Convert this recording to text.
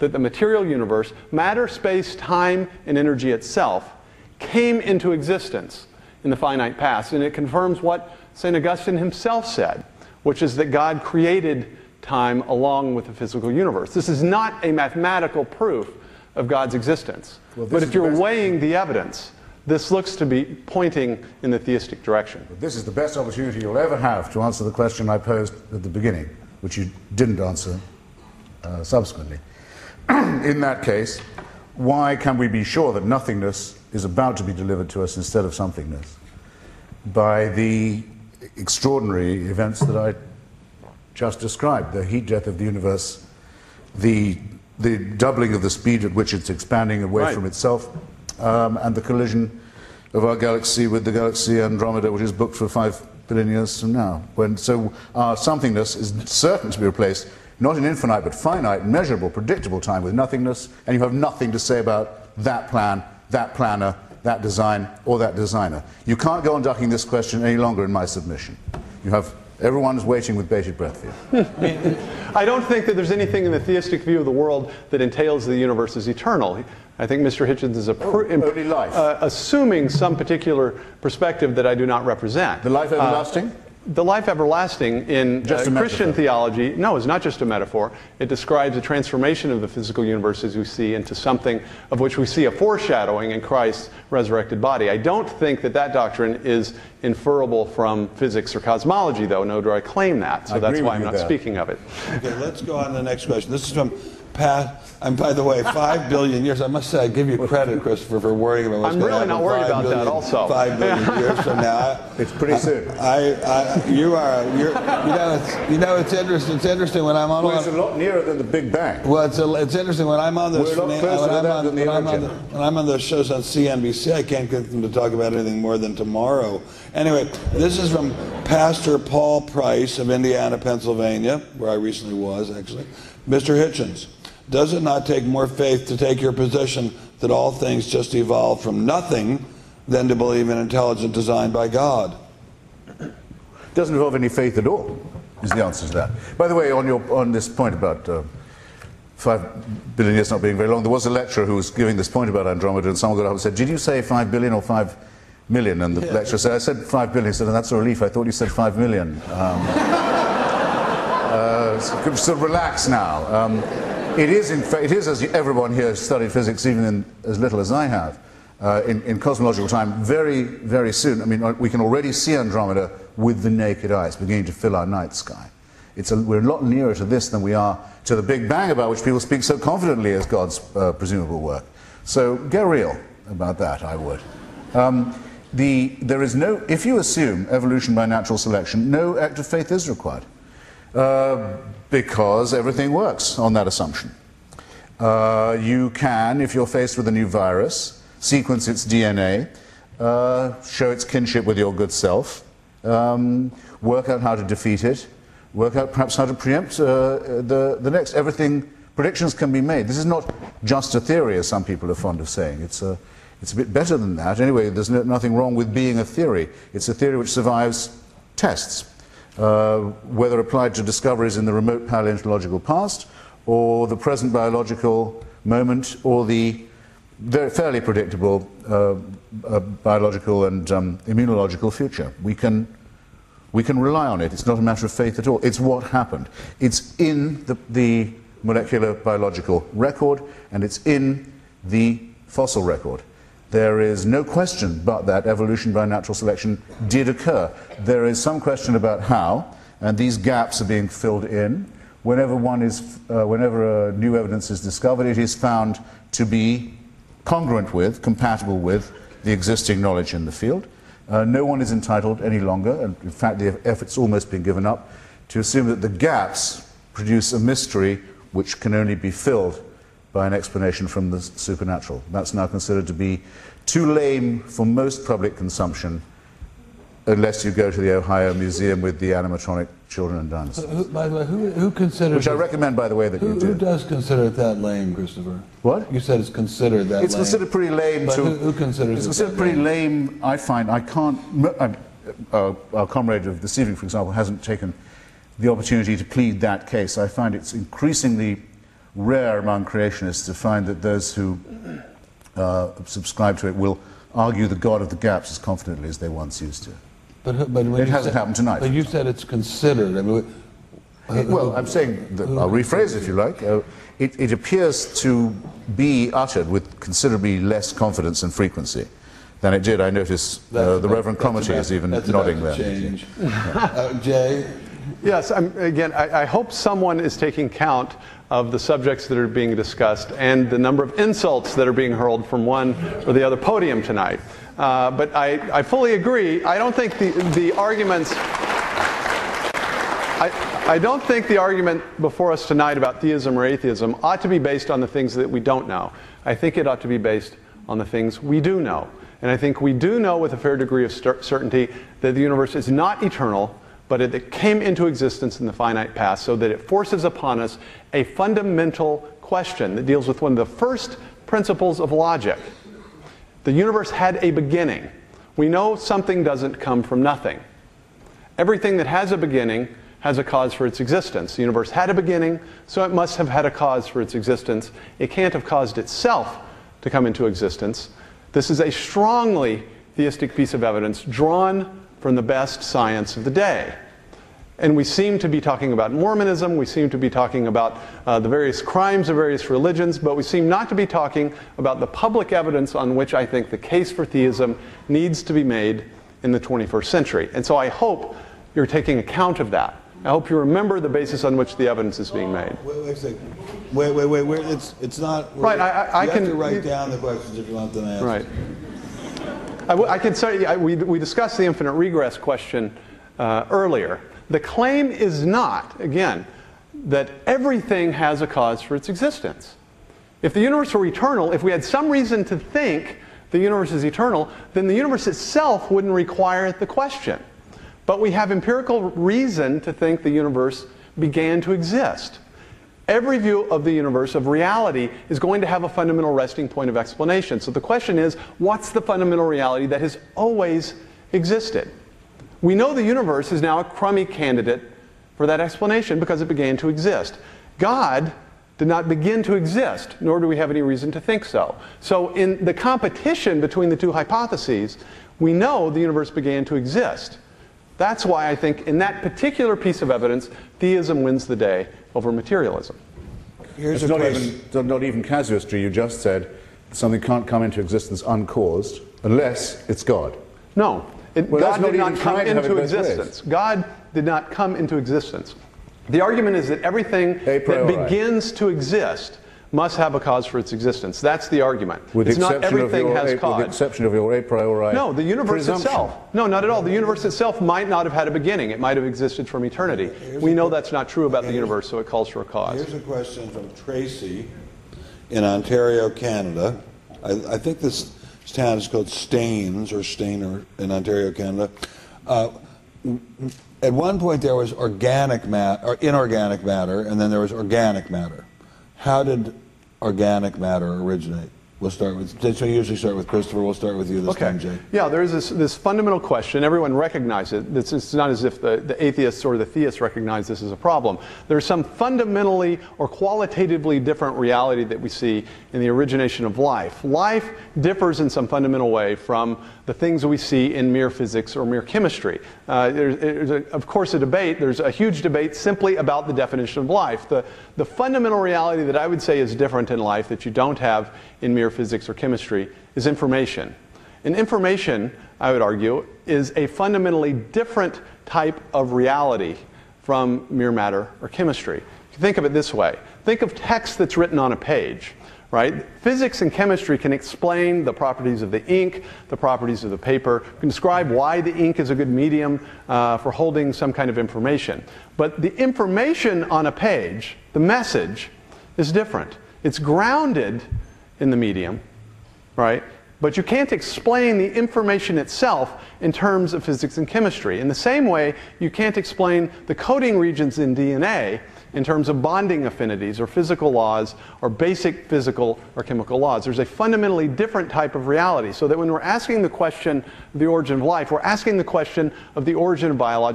that the material universe, matter, space, time, and energy itself, came into existence in the finite past. And it confirms what St. Augustine himself said, which is that God created time along with the physical universe. This is not a mathematical proof of God's existence. Well, but if you're weighing the evidence, this looks to be pointing in the theistic direction. This is the best opportunity you'll ever have to answer the question I posed at the beginning, which you didn't answer subsequently. In that case, why can we be sure that nothingness is about to be delivered to us instead of somethingness? By the extraordinary events that I just described, the heat death of the universe, the doubling of the speed at which it's expanding away from itself, and the collision of our galaxy with the galaxy Andromeda, which is booked for 5 billion years from now. So our somethingness is certain to be replaced, not in infinite, but finite, measurable, predictable time with nothingness, and you have nothing to say about that plan, that planner, that design, or that designer. You can't go on ducking this question any longer in my submission. You have everyone's waiting with bated breath here. I don't think that there's anything in the theistic view of the world that entails the universe is eternal. I think Mr. Hitchens is only life. Assuming some particular perspective that I do not represent. The life everlasting? The life everlasting in Christian theology, no, is not just a metaphor. It describes a transformation of the physical universe as we see into something of which we see a foreshadowing in Christ's resurrected body. I don't think that that doctrine is inferable from physics or cosmology, though, nor do I claim that. So that's why I'm not speaking of it. Okay, let's go on to the next question. This is from Pat. And by the way, 5 billion years. I must say, I give you credit, Christopher, for worrying about what's going to happen. I'm really not worried about that also. 5 billion years from now. It's pretty soon. You know, it's interesting. It's interesting when I'm on. Well, it's a lot nearer than the Big Bang. Well, it's interesting when I'm on those. We're a lot closer to that than the origin. When I'm on those shows on CNBC, I can't get them to talk about anything more than tomorrow. Anyway, this is from Pastor Paul Price of Indiana, Pennsylvania, where I recently was, actually. Mr. Hitchens, does it not take more faith to take your position that all things just evolved from nothing than to believe in intelligent design by God? It doesn't involve any faith at all, is the answer to that. By the way, on this point about 5 billion years not being very long, there was a lecturer who was giving this point about Andromeda, and someone got up and said, did you say 5 billion or 5 million? And the lecturer said, I said 5 billion. He said, and that's a relief. I thought you said 5 million. So relax now. It is, as everyone here has studied physics, even in as little as I have, in cosmological time, very, very soon. I mean, we can already see Andromeda with the naked eye. It's beginning to fill our night sky. We're a lot nearer to this than we are to the Big Bang, about which people speak so confidently as God's presumable work. So get real about that, I would. There is no, if you assume evolution by natural selection, no act of faith is required. Because everything works on that assumption. You can, if you're faced with a new virus, sequence its DNA, show its kinship with your good self, work out how to defeat it, work out perhaps how to preempt the next. Predictions can be made. This is not just a theory, as some people are fond of saying. It's a bit better than that. Anyway, there's nothing wrong with being a theory. It's a theory which survives tests. Whether applied to discoveries in the remote paleontological past, or the present biological moment, or the very fairly predictable biological and immunological future. We can rely on it. It's not a matter of faith at all. It's what happened. It's in the molecular biological record, and it's in the fossil record. There is no question but that evolution by natural selection did occur. There is some question about how, and these gaps are being filled in. Whenever new evidence is discovered, it is found to be congruent with, compatible with, the existing knowledge in the field. No one is entitled any longer, and in fact the effort's almost been given up, to assume that the gaps produce a mystery which can only be filled by an explanation from the supernatural. That's now considered to be too lame for most public consumption, unless you go to the Ohio Museum with the animatronic children and dinosaurs. By the way, who considers... Which I recommend, by the way, that you do. Who does consider it that lame, Christopher? What? You said it's considered that lame. It's considered pretty lame but to... Who considers it's it considered pretty lame, I find. I can't... our comrade of this evening, for example, hasn't taken the opportunity to plead that case. I find it's increasingly rare among creationists to find that those who subscribe to it will argue the God of the gaps as confidently as they once used to. But when it hasn't happened tonight. But you said it's considered. I mean, well, I'm saying that, I'll rephrase if you like. It appears to be uttered with considerably less confidence and frequency than it did. I notice the Reverend Cromarty is even nodding there. Change. Jay? Yes, again, I hope someone is taking count of the subjects that are being discussed and the number of insults that are being hurled from one or the other podium tonight. But I fully agree. I don't think the arguments... I don't think the argument before us tonight about theism or atheism ought to be based on the things that we don't know. I think it ought to be based on the things we do know. And I think we do know with a fair degree of certainty that the universe is not eternal, but it came into existence in the finite past, so that it forces upon us a fundamental question that deals with one of the first principles of logic. The universe had a beginning. We know something doesn't come from nothing. Everything that has a beginning has a cause for its existence. The universe had a beginning, so it must have had a cause for its existence. It can't have caused itself to come into existence. This is a strongly theistic piece of evidence drawn from the best science of the day. And we seem to be talking about Mormonism, we seem to be talking about the various crimes of various religions, but we seem not to be talking about the public evidence on which I think the case for theism needs to be made in the 21st century. And so I hope you're taking account of that. I hope you remember the basis on which the evidence is being made. Wait a second. Wait. It's not... Right, I you can... have to write down the questions if you want them answered. Right. I can say, we discussed the infinite regress question earlier. The claim is not, again, that everything has a cause for its existence. If the universe were eternal, if we had some reason to think the universe is eternal, then the universe itself wouldn't require the question. But we have empirical reason to think the universe began to exist. Every view of the universe, of reality, is going to have a fundamental resting point of explanation. So the question is, what's the fundamental reality that has always existed? We know the universe is now a crummy candidate for that explanation because it began to exist. God did not begin to exist, nor do we have any reason to think so. So in the competition between the two hypotheses, we know the universe began to exist. That's why I think in that particular piece of evidence, theism wins the day over materialism. It's not even casuistry. You just said something can't come into existence uncaused unless it's God. No. God did not come into existence. God did not come into existence. The argument is that everything that begins to exist must have a cause for its existence. That's the argument. It's not everything has cause. With the exception of your a priori. No, the universe itself. No, not at all. The universe itself might not have had a beginning. It might have existed from eternity. We know that's not true about the universe, so it calls for a cause. Here's a question from Tracy in Ontario, Canada. I think this town is called Staines or Stainer in Ontario, Canada. At one point there was organic matter or inorganic matter, and then there was organic matter. How did organic matter originate? We'll start with, since we usually start with Christopher, we'll start with you this time, Jay. Yeah, there's this fundamental question. Everyone recognizes it. It's not as if the atheists or the theists recognize this as a problem. There's some fundamentally or qualitatively different reality that we see in the origination of life. Life differs in some fundamental way from the things we see in mere physics or mere chemistry. There's of course, a debate. There's a huge debate simply about the definition of life. The fundamental reality that I would say is different in life that you don't have in mere physics or chemistry is information. And information, I would argue, is a fundamentally different type of reality from mere matter or chemistry. If you think of it this way, think of text that's written on a page, right? Physics and chemistry can explain the properties of the ink, the properties of the paper, can describe why the ink is a good medium for holding some kind of information. But the information on a page, the message, is different. It's grounded in the medium, right? But you can't explain the information itself in terms of physics and chemistry. In the same way, you can't explain the coding regions in DNA in terms of bonding affinities or physical laws or basic physical or chemical laws. There's a fundamentally different type of reality. So that when we're asking the question of the origin of life, we're asking the question of the origin of biology.